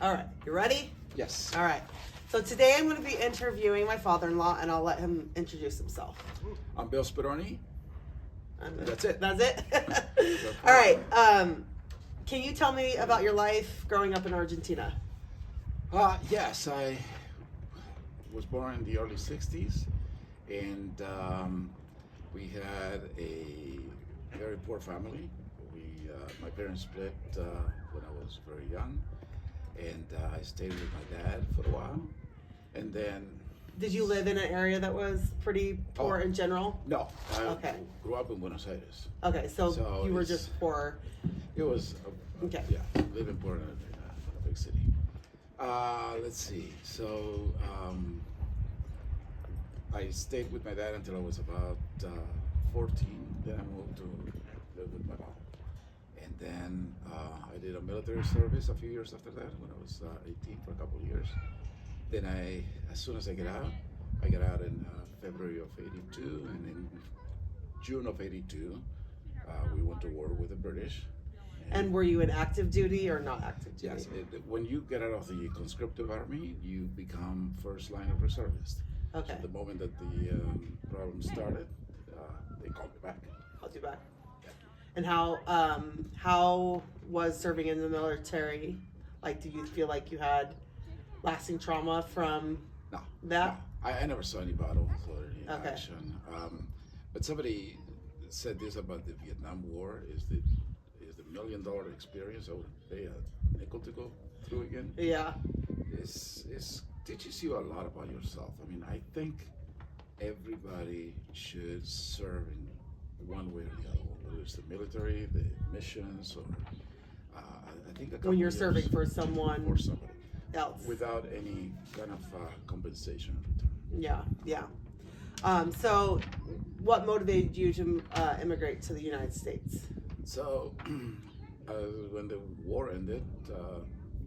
All right, you ready? Yes. All right. So today I'm going to be interviewing my father-in-law, and I'll let him introduce himself. I'm Bill Speroni. And That's it. That's it. All right. Can you tell me about your life growing up in Argentina? Yes, I was born in the early 60s, and we had a very poor family. My parents split when I was very young, and I stayed with my dad for a while. And then... Did you live in an area that was pretty poor in general? No, I Okay. grew up in Buenos Aires. Okay, so you were it's- just poor. It was, Okay. yeah, living poor in a big city. Let's see. So I stayed with my dad until I was about 14. Then I moved to live with my mom. And then I did a military service a few years after that when I was 18 for a couple of years. Then as soon as I got out in February of 82, and in June of 82, we went to war with the British. And were you in active duty or not active duty? Yes, when you get out of the conscriptive army, you become first line of reservist. Okay. So the moment that the problem started, they called me back. I'll do back. And how was serving in the military? Like, did you feel like you had lasting trauma from No, that? no. I never saw any battles or any Okay. action. But somebody said this about the Vietnam War: is the $1 million experience. I would pay a nickel to go through again. Yeah. It teaches you a lot about yourself. I mean, I think everybody should serve in one way or the other, whether it's the military, the missions, or I think a couple When you're years serving for someone for somebody else. without any kind of compensation in return. Yeah, yeah. So what motivated you to immigrate to the United States? So when the war ended,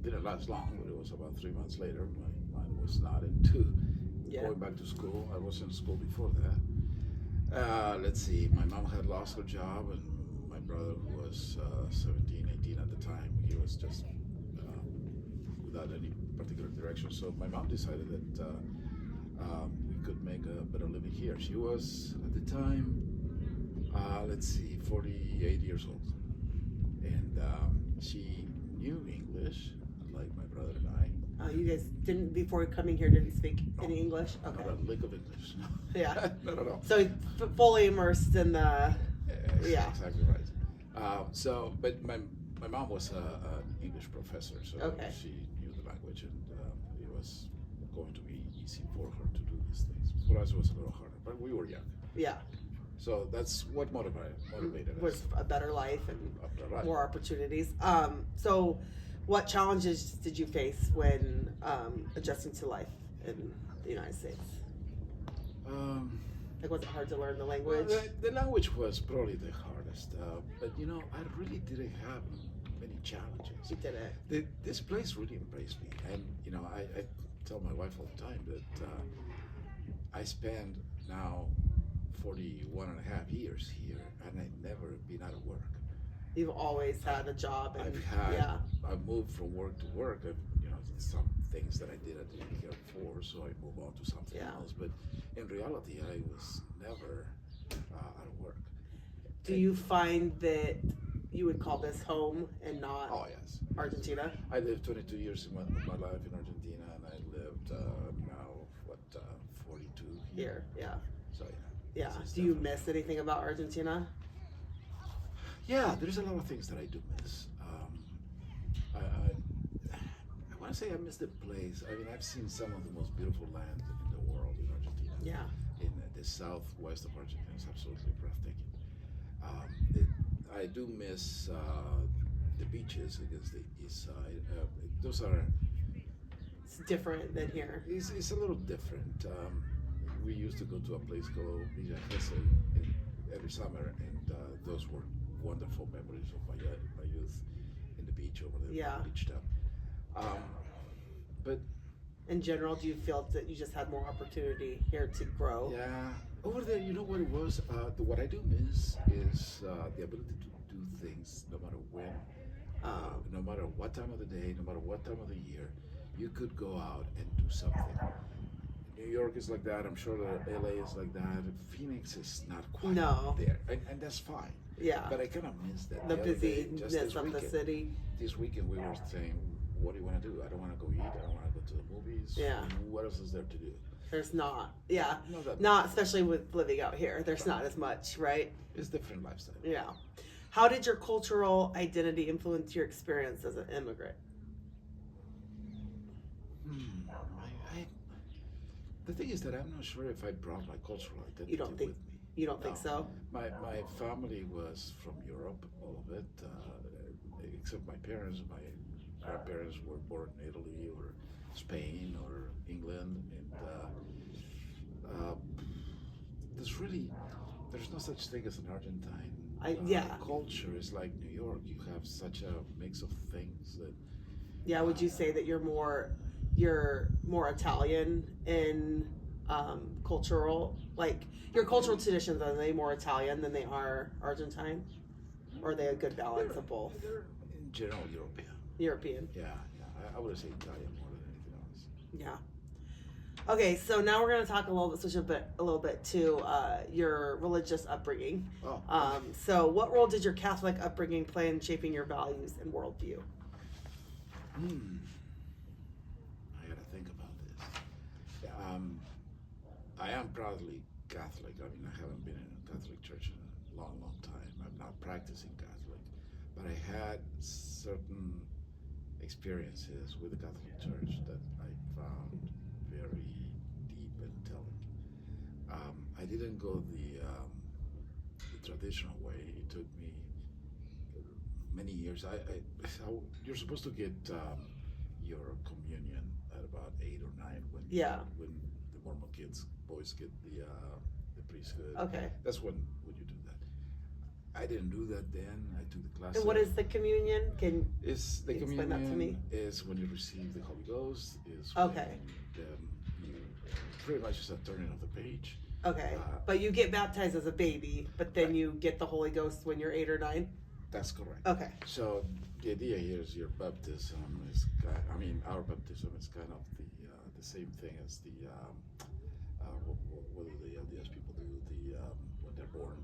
didn't last long, but it was about 3 months later. My mind was not into going back to school. I was in school before that. Let's see, my mom had lost her job, and my brother, who was 17, 18 at the time, he was just without any particular direction. So my mom decided that we could make a better living here. She was, at the time, 48 years old. And she knew English, unlike my brother and I. You guys didn't, before coming here, didn't speak any English? Okay. Not a lick of English. Yeah. Not at all. So fully immersed in the, yeah. Exactly right. But my mom was an English professor, so Okay. she knew the language, and it was going to be easy for her to do these things. For us, it was a little harder, but we were young. Yeah. So that's what motivated us. Was a better life and A better life. more opportunities. So what challenges did you face when adjusting to life in the United States? Like, was it hard to learn the language? The language was probably the hardest, but I really didn't have many challenges. You did it. This place really embraced me, and I tell my wife all the time that I spend now 41 and a half years here, and I've never been out of work. You've always had a job, and I've moved from work to work. Some things that I didn't care for, so I move on to something else. But in reality, I was never out of work. Do you find that you would call this home and not Yes. Argentina? I lived 22 years of my life in Argentina, and I lived now 42 Here, yeah. So Yeah. It's Do you definitely- miss anything about Argentina? Yeah, there's a lot of things that I do miss. I want to say I miss the place. I mean, I've seen some of the most beautiful land in the world in Argentina. Yeah. In the southwest of Argentina, it's absolutely breathtaking. I do miss the beaches against the east side. Those are. It's different than here. It's a little different. We used to go to a place called Villa Gesell every summer, and those were wonderful memories of my youth in the beach over there. Yeah. Beach town. But In general, do you feel that you just had more opportunity here to grow? yeah, over there, you know what it was? What I do miss is the ability to do things no matter when No matter what time of the day, no matter what time of the year, you could go out and do something. New York is like that. I'm sure that LA is like that. Phoenix is not quite No. there, and that's fine. Yeah. But I kind of miss that. The other day, busyness just this of the weekend. city. This weekend we were saying, what do you want to do? I don't want to go eat. I don't want to go to the movies. Yeah. What else is there to do? There's not. Yeah. Not that Not especially with living out here. There's not as much, right? It's different lifestyle. Yeah. How did your cultural identity influence your experience as an immigrant? The thing is that I'm not sure if I brought my cultural identity You don't think- with me. You don't think No. so? My family was from Europe, all of it, except my parents. My grandparents were born in Italy or Spain or England, and there's no such thing as an Argentine. Yeah. Culture is like New York. You have such a mix of things that. Yeah, would you say that you're more Italian in cultural, like your cultural traditions, are they more Italian than they are Argentine? Or are they a good balance of both? They're in general European. European. Yeah. I would say Italian more than anything else. Yeah. Okay, so now we're going to talk switch a little bit to your religious upbringing. Oh. So what role did your Catholic upbringing play in shaping your values and worldview? I gotta think about this. I am proudly Catholic. I mean, I haven't been in a Catholic church in a long, long time. I'm not practicing Catholic, but I had certain experiences with the Catholic Church that I found very deep and telling. I didn't go the traditional way. It took me many years. You're supposed to get your communion at about 8 or 9 when Yeah. when the Mormon boys get the priesthood. Okay. That's when you do that. I didn't do that then. I took the class. And what is the communion? Is the Can you communion explain that to me? is when you receive the Holy Ghost. Is Okay. when, you pretty much is a turning of the page. Okay, but you get baptized as a baby, but then you get the Holy Ghost when you're 8 or 9? That's correct. Okay. So the idea here is your baptism our baptism is kind of the same thing as what do the LDS people do when they're born,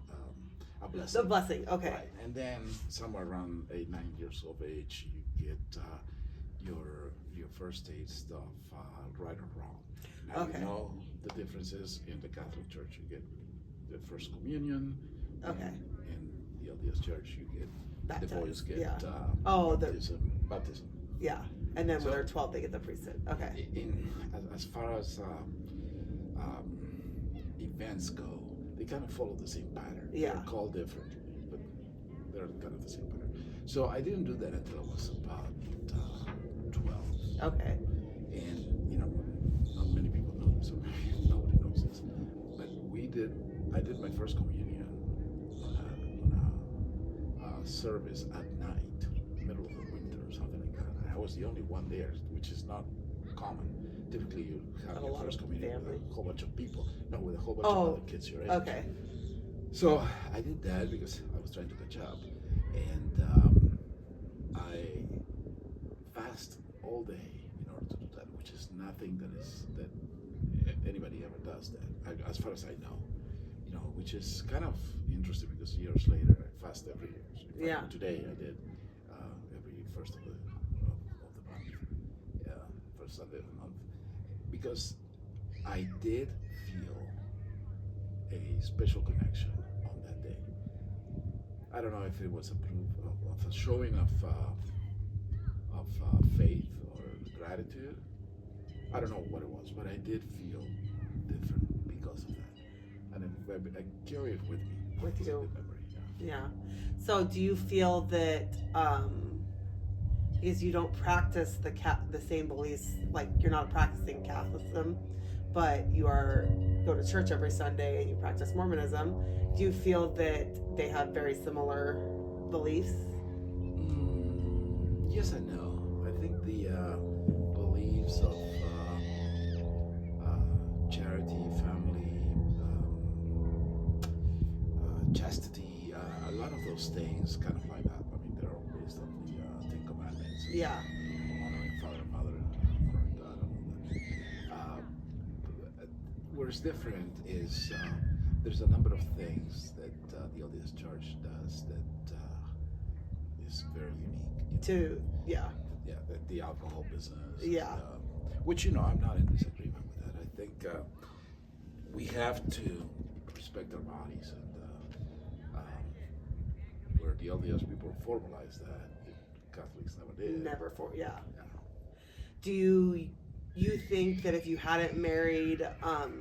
a blessing. The blessing, okay. Right. And then somewhere around 8, 9 years of age, you get your first taste of right or wrong. Now Okay. you know the differences in the Catholic Church. You get the first communion. Okay. In the LDS Church, you get Baptized, the boys get yeah. baptism. Yeah, and then So- when they're 12, they get the priesthood. Okay. As far as events go, they kind of follow the same pattern. Yeah. They're called differently, but they're kind of the same pattern. So I didn't do that until I was about 12. Okay. And not many people know this, or nobody knows this, but I did my first communion on a service at night, middle of the winter or something like that. And I was the only one there, which is not common. Typically, you have A your lot first of communion family. with a whole bunch of people, no, with a whole bunch Oh, of other kids your age. Okay. So I did that because I was trying to catch up, and I fast all day in order to do that, which is nothing that anybody ever does that, as far as I know. Which is kind of interesting because years later I fast every year. So in fact, Yeah. Today I did every first of the month, first Sunday of the month, because I did feel a special connection on that day. I don't know if it was a proof of a showing of faith or gratitude. I don't know what it was, but I did feel different because of that. And I carry it with me. With It's a you. good memory, yeah. Yeah. So do you feel that because you don't practice the same beliefs, like you're not practicing Catholicism, but you go to church every Sunday and you practice Mormonism, do you feel that they have very similar beliefs? Yes and no. I think the beliefs of charity, family, chastity, a lot of those things kind of line up. I mean, they're all based on the Yeah. Honoring father and mother, and honoring God, and all that. Where it's different is there's a number of things that the LDS Church does that is very unique. You know? Yeah. Yeah, the alcohol business. Yeah. Which, I'm not in disagreement with that. I think we have to respect our bodies, and where the LDS people formalize that, Catholics never did. Never yeah. Do you think that if you hadn't married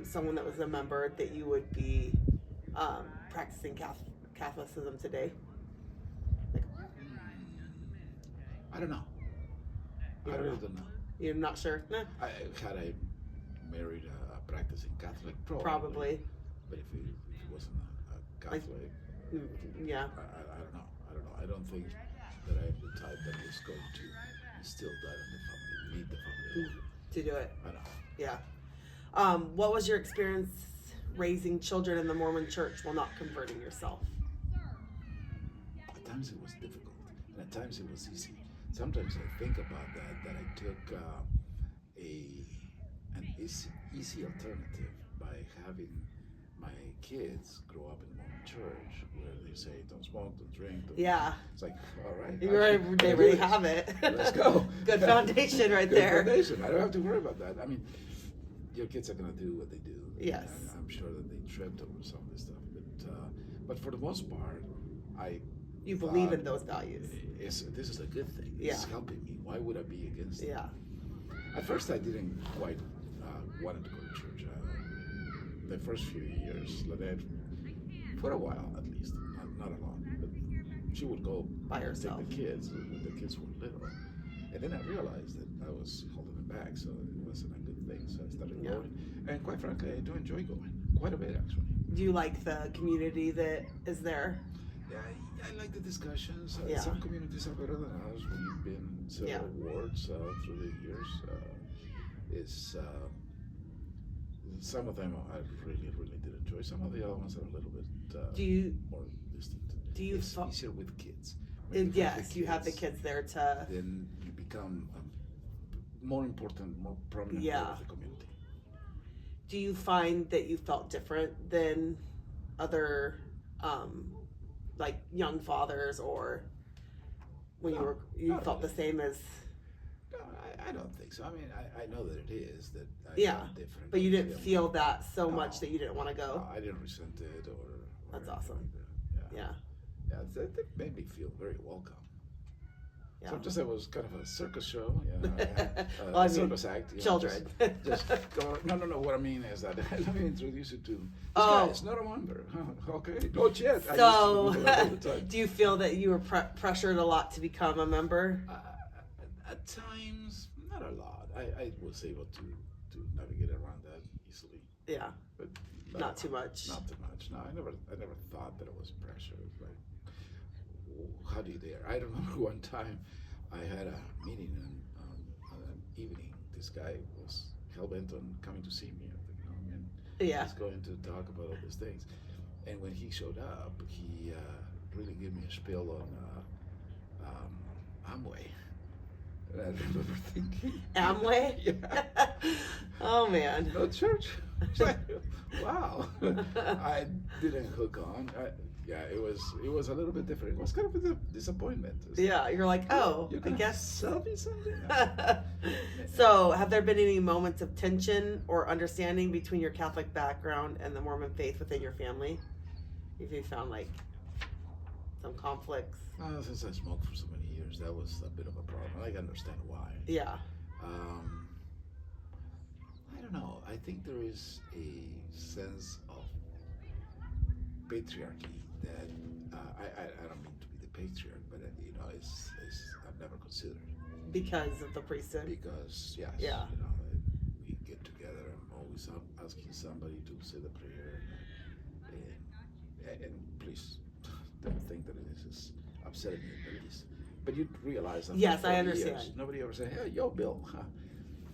someone that was a member, that you would be practicing Catholicism today? I don't know. I really don't know. You're not sure? Nah. Had I married a practicing Catholic, Probably. But if he wasn't a Catholic, yeah. I don't know. I don't think that I'm the type that is going to instill that in the family, lead the family to do it. I don't know. Yeah. What was your experience raising children in the Mormon Church while not converting yourself? At times it was difficult, and at times it was easy. Sometimes I think about that I took an easy alternative by having my kids grow up in the Mormon Church, where they say don't smoke, don't drink. Yeah. It's like, all right. They already have it. Let's go. Good foundation right there. Good foundation. I don't have to worry about that. I mean, your kids are going to do what they do. Yes. I'm sure that they tripped over some of this stuff, but for the most part, You believe in those values. This is a good thing. Yeah. It's helping me. Why would I be against it? Yeah. At first, I didn't quite wanted to go to church. The first few years, Lynette, for a while at least, not a lot, but she would go by herself. Take the kids when the kids were little. And then I realized that I was holding them back, so it wasn't a good thing. So I started going. And quite frankly, I do enjoy going. Quite a bit, actually. Do you like the community that is there? Yeah, I like the discussions. Yeah. Some communities are better than others. We've been several wards through the years. Some of them I really, really did enjoy. Some of the other ones are a little bit more distant. It's easier with kids. Yes, you have the kids there to. Then you become more important, more prominent part of the community. Do you find that you felt different than other, like young fathers, or when you felt the same as? No, I don't think so. I mean, I know that it is that. Different. But you didn't feel that so much that you didn't want to go. No, I didn't resent it or That's awesome. Like that. Yeah, it made me feel very welcome. Yeah. Sometimes it was kind of a circus show, a circus act. Children. Just go. No. What I mean is that let me introduce you to this guy. It's not a wonder. Okay, not yet. So, do you feel that you were pressured a lot to become a member? At times, not a lot. I was able to navigate around that easily. Yeah. But not too much. Not too much. No, I never thought that it was pressure. Like, how do you dare? I remember one time I had a meeting on an evening. This guy was hell-bent on coming to see me, and he's going to talk about all these things. And when he showed up, he really gave me a spiel on Amway. And I remember thinking, Amway? Yeah. Oh man. No church. Wow. I didn't hook on. It was a little bit different. It was kind of a disappointment. You're like, I guess. Sell me something. So, have there been any moments of tension or understanding between your Catholic background and the Mormon faith within your family? If you found like some conflicts? Since I smoked for so many years, that was a bit of a problem. I can understand why. Yeah. I don't know. I think there is a sense of patriarchy that I don't mean to be the patriarch, but it's I've never considered. Because of the priesthood. Because yes. Yeah. We get together. I'm always asking somebody to say the prayer, and please don't think that this is upsetting me in the least. But you realize that. Yes, I understand. Years, nobody ever said, "Hey, yo, Bill."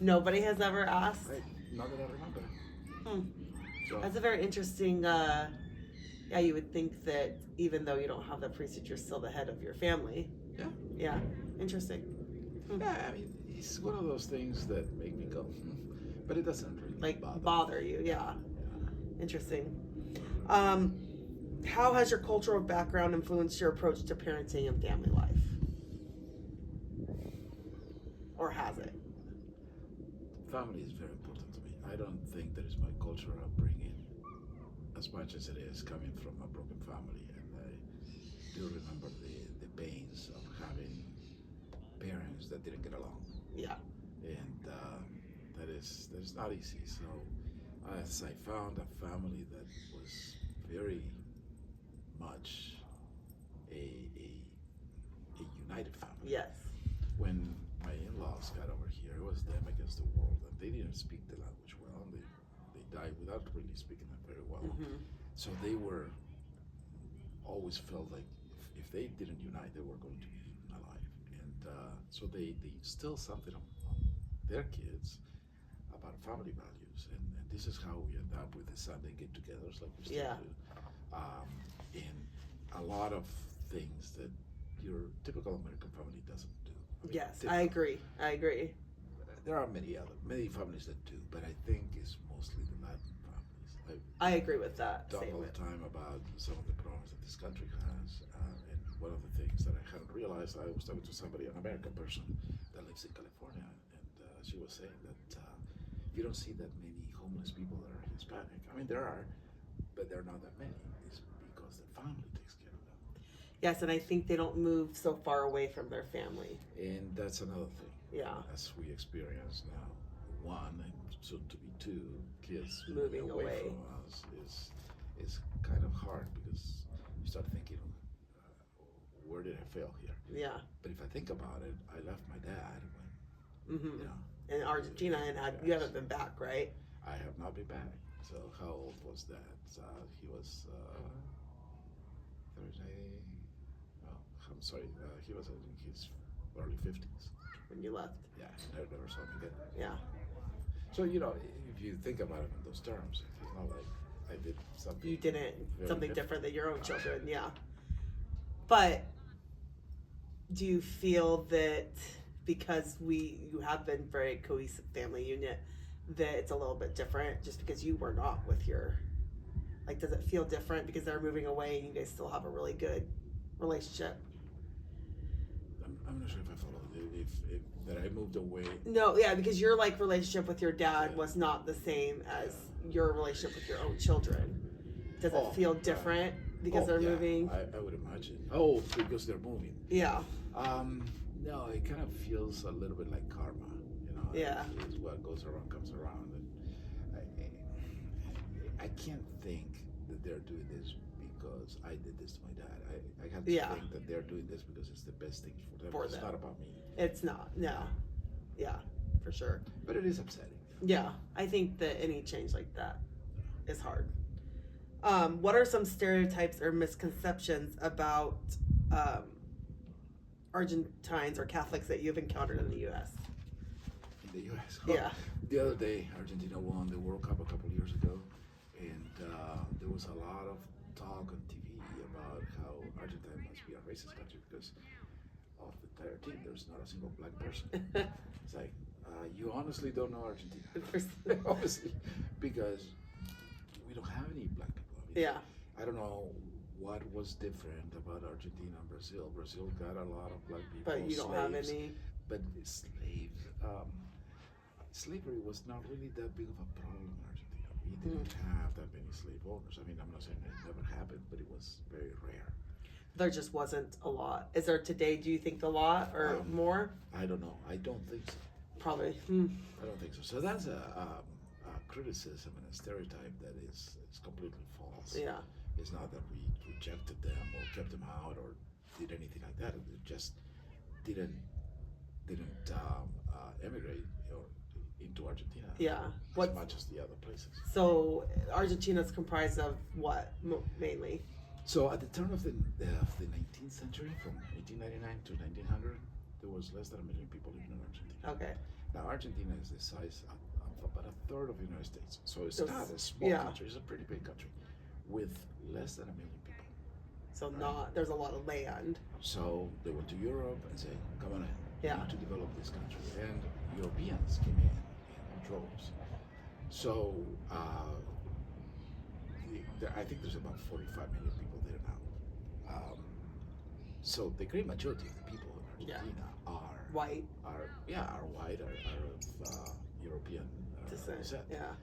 Nobody has ever asked. Not that I remember. So, that's a very interesting. You would think that even though you don't have the priesthood, you're still the head of your family. Yeah. Yeah. Interesting. Yeah, I mean, it's one of those things that make me go, but it doesn't really Like bother bother me. you, yeah. Yeah. Interesting. How has your cultural background influenced your approach to parenting and family life? Or has it? Family is very important to me. I don't think that is my cultural upbringing as much as it is coming from a broken family. And I do remember the pains of having parents that didn't get along. Yeah. And that is not easy. So as I found a family that was very much a united family. Yes. When my in-laws got over here, it was them against the world, and they didn't speak the language well. They died without really speaking it very well. So they were always felt like if they didn't unite, they were going to be eaten alive. And so they instill something on their kids about family values, and this is how we end up with the Sunday get-togethers like we still Yeah. do, and a lot of things that your typical American family doesn't do. I mean, Yes, typical. I agree. I agree. There are many families that do, but I think it's mostly the Latin families. I agree with that Talk all statement. the time about some of the problems that this country has, and one of the things that I hadn't realized, I was talking to somebody, an American person that lives in California, and she was saying that you don't see that many homeless people that are Hispanic. I mean, there are, but there are not that many. It's because their family takes care of them. Yes, and I think they don't move so far away from their family. And that's another thing. Yeah. As we experience now, one and soon to be two kids Moving away. from us is kind of hard because you start thinking, where did I fail here? Yeah. But if I think about it, I left my dad when, Mm-hmm. you know, In Argentina, and you haven't been back, right? I have not been back. So how old was that? He was Thursday. Well, I'm sorry. He was in his early 50s. When you left. Yeah, I never saw him again. Yeah. So if you think about it in those terms, it's not like I did something. You didn't very something different than your own children, yeah. But do you feel that because you have been very cohesive family unit, that it's a little bit different just because you were not with your, like, does it feel different because they're moving away and you guys still have a really good relationship? I'm not sure if I followed. If that I moved away. No, yeah, because your like relationship with your dad was not the same as your relationship with your own children. Does it feel different because they're moving? I would imagine. Oh, because they're moving. Yeah. No, it kind of feels a little bit like karma. Yeah. It's what goes around comes around, and I can't think that they're doing this because I did this to my dad. I have to think that they're doing this because it's the best thing for them. It's not about me. It's not. No. Yeah, for sure. But it is upsetting. Yeah, I think that any change like that is hard. What are some stereotypes or misconceptions about Argentines or Catholics that you've encountered in the U.S.? In the U.S. Yeah. The other day, Argentina won the World Cup a couple of years ago, and there was a lot of talk on TV about how Argentina must be a racist country because of the entire team. There's not a single black person. It's like, you honestly don't know Argentina. Obviously, because we don't have any black people. I mean, I don't know what was different about Argentina and Brazil. Brazil got a lot of black people. But you don't have any. But slavery was not really that big of a problem in Argentina. We didn't have that many slave owners. I mean, I'm not saying it never happened, but it was very rare. There just wasn't a lot. Is there today, do you think a lot or more? I don't know. I don't think so. Probably. I don't think so. So that's a criticism and a stereotype that is completely false. Yeah. It's not that we rejected them or kept them out or did anything like that. It just didn't emigrate into Argentina. Yeah. As much as the other places. So Argentina's comprised of what mainly? So at the turn of the 19th century, from 1899 to 1900, there was less than 1 million people living in Argentina. Okay. Now Argentina is the size of about a third of the United States, so it's not a small country. It's a pretty big country with less than 1 million people. So there's a lot of land. So they went to Europe and said, "Come on in." Yeah. to develop this country, and Europeans came in droves. So I think there's about 45 million people there now. So the great majority of the people in Argentina are white, are white, are of European descent. Yeah.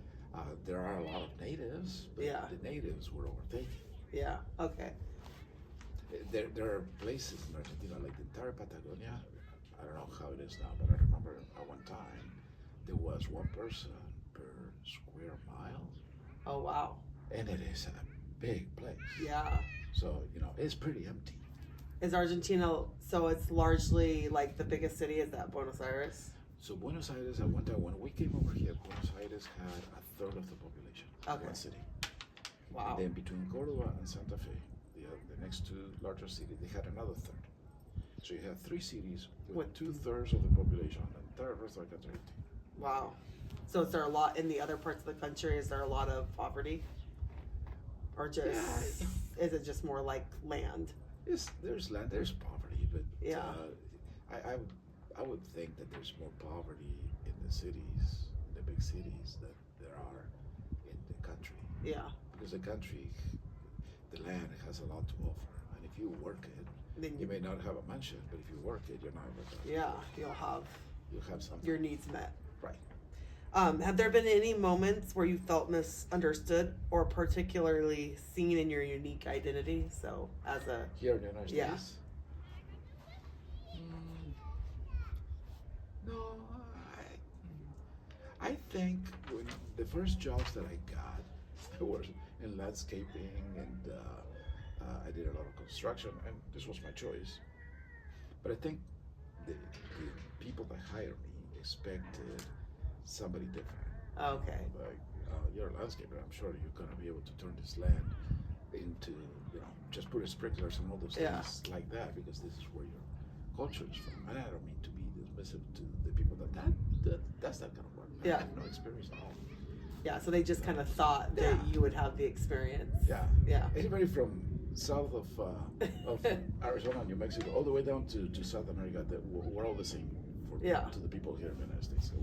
There are a lot of natives, but the natives were overtaken. Yeah. Okay. There are places in Argentina, like the entire Patagonia. I don't know how it is now, but I remember at one time there was one person per square mile. Oh wow. And it is a big place. Yeah. So, it's pretty empty. Is Argentina, so it's largely like the biggest city is that Buenos Aires? So Buenos Aires, at one time when we came over here, Buenos Aires had a third of the population in one city. Wow. And then between Córdoba and Santa Fe, the next two larger cities, they had another third. So you have three cities with 2/3 of the population, and the entire rest of the country. Wow. So is there a lot in the other parts of the country? Is there a lot of poverty? Or just, is it just more like land? There's land, there's poverty, but I would think that there's more poverty in the cities, the big cities, than there are in the country. Yeah. Because the country, the land has a lot to offer, and if you work it, then you may not have a mansion, but if you work it, you're not gonna. Yeah, you'll have something. your needs met. Right. Have there been any moments where you felt misunderstood or particularly seen in your unique identity? So, as a here in the United States. No, I think when the first jobs that I got were in landscaping, and I did a lot of construction, and this was my choice. But I think the people that hired me expected somebody different. Okay. Like, you're a landscaper, I'm sure you're gonna be able to turn this land into, just put sprinklers and all those things like that, because this is where your culture is from. And I don't mean to be dismissive to the people that's not gonna work. I have no experience at all. Yeah, so they just kind of thought that you would have the experience. Yeah. Anybody from south of Arizona, New Mexico, all the way down to South America, we're all the same to the people here in the United States. So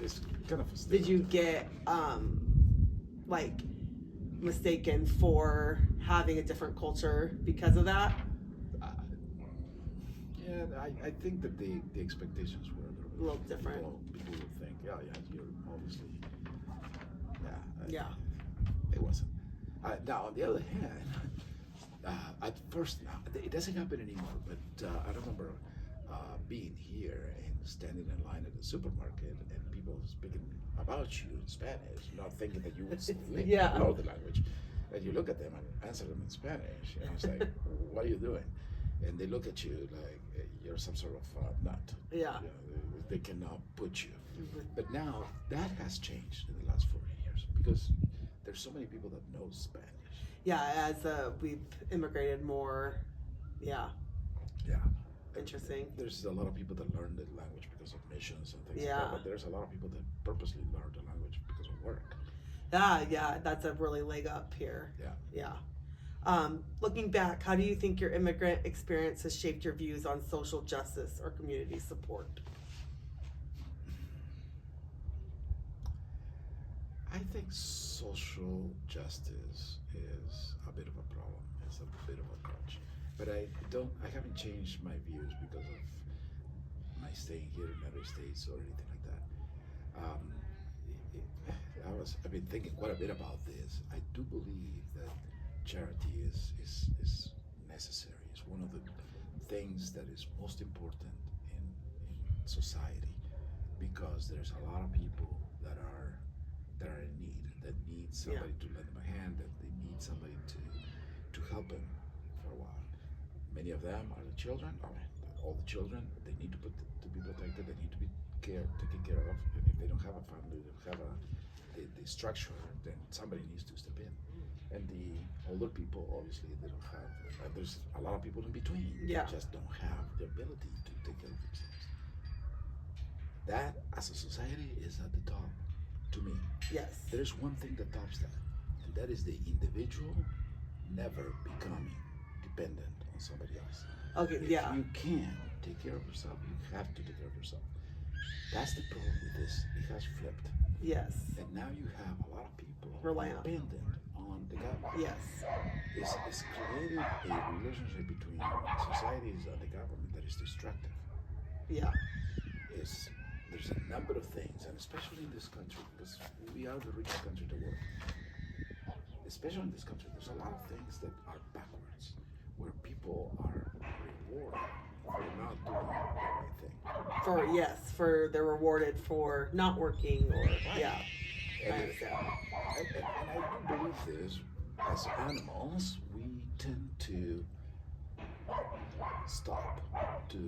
it's kind of a Did you get like mistaken for having a different culture because of that? I think that the expectations were a little different. People would think, you're obviously, yeah. It wasn't. Now, on the other hand, at first, now, it doesn't happen anymore, but I remember being here and standing in line at the supermarket and people speaking about you in Spanish, not thinking that you would know the language. And you look at them and answer them in Spanish, and it's like, what are you doing? And they look at you like you're some sort of nut. Yeah. They cannot put you. But now that has changed in the last 40 years because there's so many people that know Spanish. Yeah, as we've immigrated more. Yeah. Interesting. There's a lot of people that learn the language because of missions and things like that, but there's a lot of people that purposely learn the language because of work. Yeah, that's a really leg up here. Yeah. Looking back, how do you think your immigrant experience has shaped your views on social justice or community support? I think social justice is a bit of a problem. It's a bit of a crutch. But I haven't changed my views because of my staying here in the United States or anything like that. I've been thinking quite a bit about this. I do believe that charity is necessary. It's one of the things that is most important in society, because there's a lot of people that are in need, that need somebody to lend them a hand, that they need somebody to help them for a while. Many of them are the children. All the children, they need to be protected. They need to be taken care of. And if they don't have a family, they don't have the structure, then somebody needs to step in. And the older people, obviously, they don't have. There's a lot of people in between. They just don't have the ability to take care of themselves. That, as a society, is at the top, to me. Yes. There's one thing that tops that, and that is the individual never becoming dependent on somebody else. Okay. If you can take care of yourself, you have to take care of yourself. That's the problem with this. It has flipped. Yes. And now you have a lot of people Reliant. dependent on the government. Yes. It's created a relationship between societies and the government that is destructive. Yeah. There's a number of things, and especially in this country, because we are the richest country in the world. Especially in this country, there's a lot of things that are backwards, where people are rewarded for not doing the right thing. For they're rewarded for not working or yeah. I And understand. I do believe this. As animals, we tend to stop to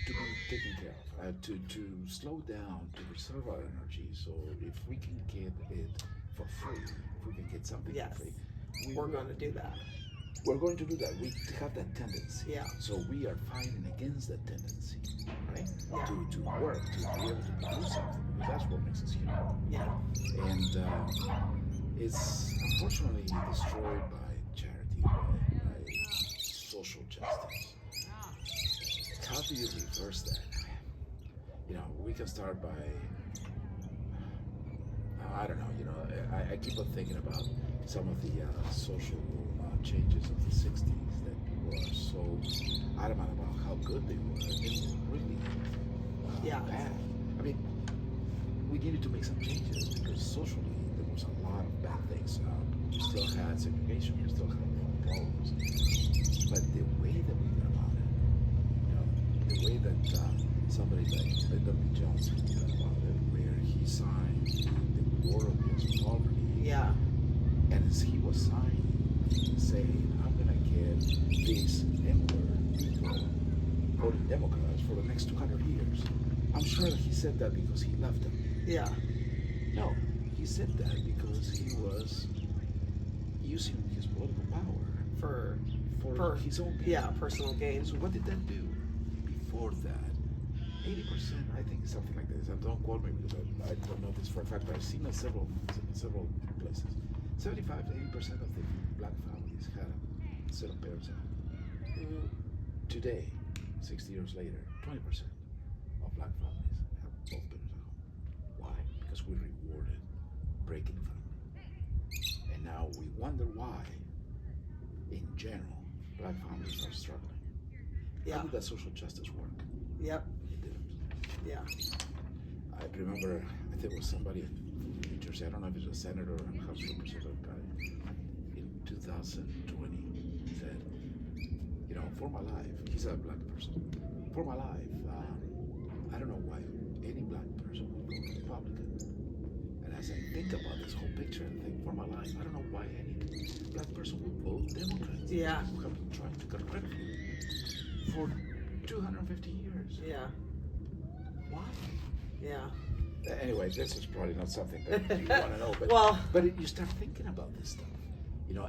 be taken care of, to slow down, to preserve our energy. So if we can get it for free, if we can get something Yes. for free, We're going to do that. We're going to do that. We have that tendency. Yeah. So we are fighting against that tendency, right? Yeah. To work, to be able to produce something, because that's what makes us human. Yeah. And it's unfortunately destroyed by charity, by social justice. How do you reverse that? We can start by, I don't know, I keep on thinking about some of the social changes of the 60s that people are so adamant about how good they were. They were really bad. I mean, we needed to make some changes because socially there was a lot of bad things. We still had segregation, we still had problems. But the way that we went about it, the way that somebody like Lyndon B. Johnson went about it, where he signed the War Against Poverty. Yeah. And as he was signing, saying, I'm going to get these N-word people voting Democrats for the next 200 years. I'm sure that he said that because he loved them. Yeah. No, he said that because he was using his political power for his own gain. Yeah, personal gain. So what did that do? Before that, 80%, I think something like this, and don't quote me because I don't know this for a fact, but I've seen it several places. 75 to 80% of the black families had a set of parents at home. Mm-hmm. Today, 60 years later, 20% of black families have both parents at home. Why? Because we rewarded breaking family. And now we wonder why, in general, black families are struggling. Yeah. How did that social justice work? Yep. It didn't. Yeah. I remember, I think it was somebody in New Jersey, I don't know if it was a senator or a House representative guy, in 2020 said, for my life, he's a black person, for my life, I don't know why any black person would go Republican. And as I think about this whole picture, I think, for my life, I don't know why any black person would vote Democrat. Yeah. Who have been trying to get rid of you for 250 years. Yeah. Why? Yeah. Anyway, this is probably not something that you want to know, but Well, you start thinking about this stuff,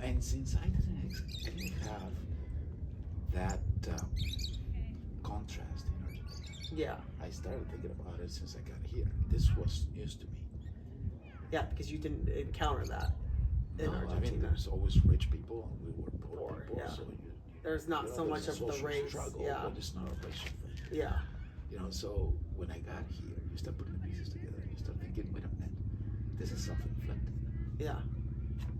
and since I didn't have that contrast in Argentina, yeah. I started thinking about it since I got here. This was news to me. Yeah, because you didn't encounter that in Argentina. I mean, there's always rich people and we were poor people, yeah. so there's not so much of the race. Struggle, Yeah. but it's not a racial thing. Yeah. So when I got here, you start putting the pieces together and you start thinking, wait a minute, this is something flipped. Yeah.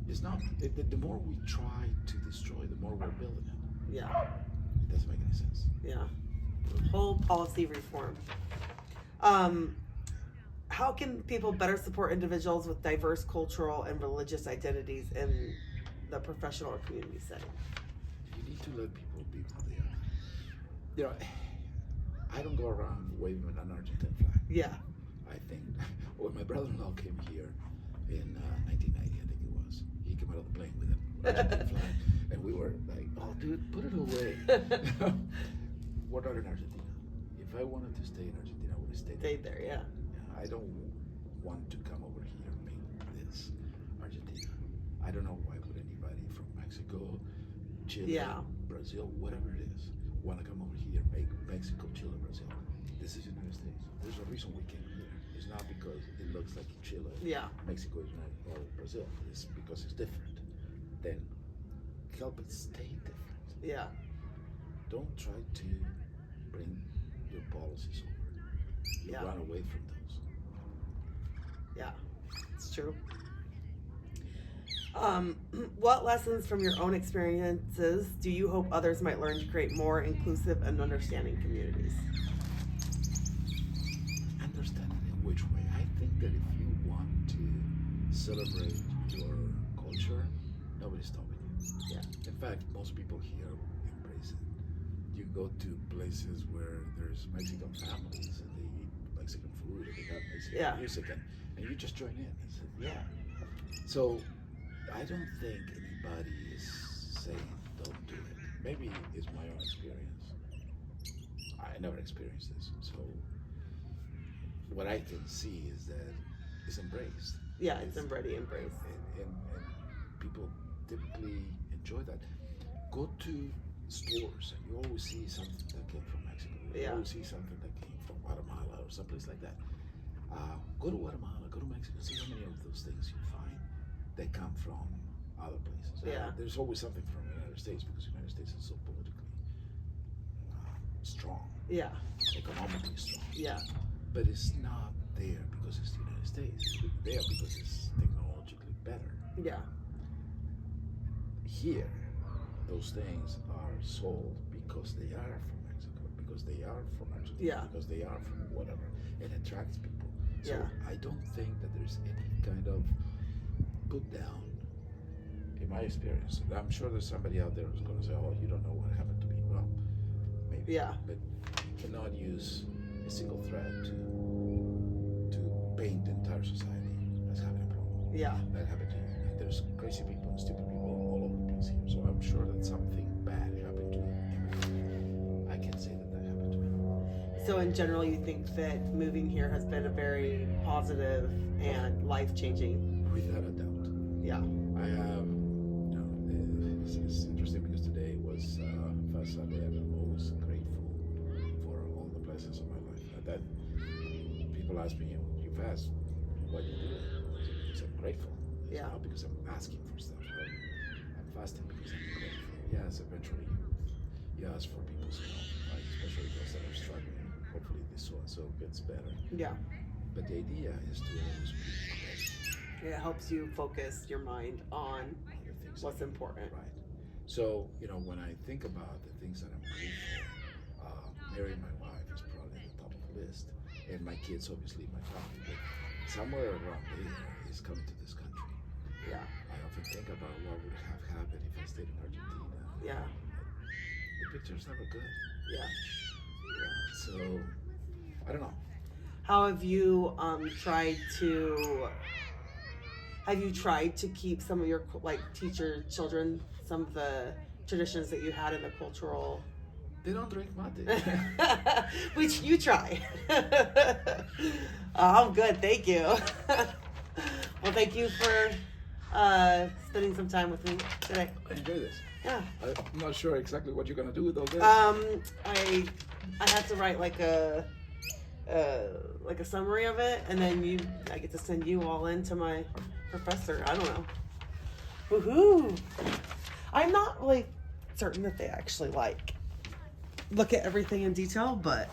It's not, the more we try to destroy, the more we're building it. Yeah. It doesn't make any sense. Yeah. Whole policy reform. How can people better support individuals with diverse cultural and religious identities in the professional or community setting? You need to let people be who they are. I don't go around waving an Argentine flag. Yeah. I think when my brother-in-law came here in 1990, I think it was, he came out of the plane with an Argentine flag, and we were like, "Oh, dude, put it away." We're not in Argentina. If I wanted to stay in Argentina, I would have stayed there. Yeah. I don't want to come over here and make this Argentina. I don't know why would anybody from Mexico, Chile, Brazil, whatever it is, want to come over here and make Mexico, Chile, Brazil. This is the United States. There's a reason we came here. It's not because it looks like Chile, Mexico, or Brazil. It's because it's different. Then help it stay different. Yeah. don't try to bring your policies over. You Yeah. run away from those. Yeah, it's true. What lessons from your own experiences do you hope others might learn to create more inclusive and understanding communities? Understanding in which way? I think that if you want to celebrate your culture, nobody's stopping you. Yeah. In fact, most people here embrace it. You go to places where there's Mexican families and they eat Mexican food and they got Mexican Yeah. music and you just join in and say, yeah. So I don't think anybody is saying don't do it. Maybe it's my own experience. I never experienced this. So what I can see is that it's embraced. Yeah, it's already embraced. And people typically enjoy that. Go to stores and you always see something that came from Mexico. You Yeah. always see something that came from Guatemala or someplace like that. Go to Guatemala, go to Mexico, see how many of those things you find that come from other places. Yeah. There's always something from the United States because the United States is so politically strong, Yeah. economically strong. Yeah. But it's not there because it's the United States. It's there because it's technologically better. Yeah. Here, those things are sold because they are from Mexico, because they are from Argentina, Yeah. because they are from whatever. It attracts people. So Yeah. I don't think that there's any kind of put down in my experience. I'm sure there's somebody out there who's going to say, oh, you don't know what happened to me. Well, maybe. Yeah. But you cannot use a single thread to paint the entire society as having a problem. Yeah. That happened to you. And there's crazy people and stupid people all over the place here. So I'm sure that something bad happened to everyone. I can't say that that happened to me. So in general, you think that moving here has been a very positive and life-changing? Without a doubt. Yeah. I have, it's interesting because today was Fast Sunday and I'm always grateful for all the blessings of my life. That people ask me, you fast, why do you do it? Because I'm grateful. It's Yeah. not because I'm asking for stuff. I'm fasting because I'm grateful. Yes, eventually you ask for people's help, right? Especially those that are struggling. Hopefully this so gets better. Yeah. But the idea is to always be grateful. It helps you focus your mind on The things what's that- important. Right. So, when I think about the things that I'm grateful for, marrying my wife is probably at the top of the list. And my kids, obviously, my family. But somewhere around there is coming to this country. Yeah. I often think about what would have happened if I stayed in Argentina. Yeah. The picture's never good. Yeah. So, I don't know. How have you tried to? Have you tried to keep some of your teach your children some of the traditions that you had in the cultural? They don't drink mate. Which you try. I'm good, thank you. Well, thank you for spending some time with me today. I enjoy this. Yeah. I'm not sure exactly what you're gonna do with those days. I had to write like a summary of it, and then I get to send you all in to my professor. I don't know. Woohoo! I'm not certain that they actually look at everything in detail, but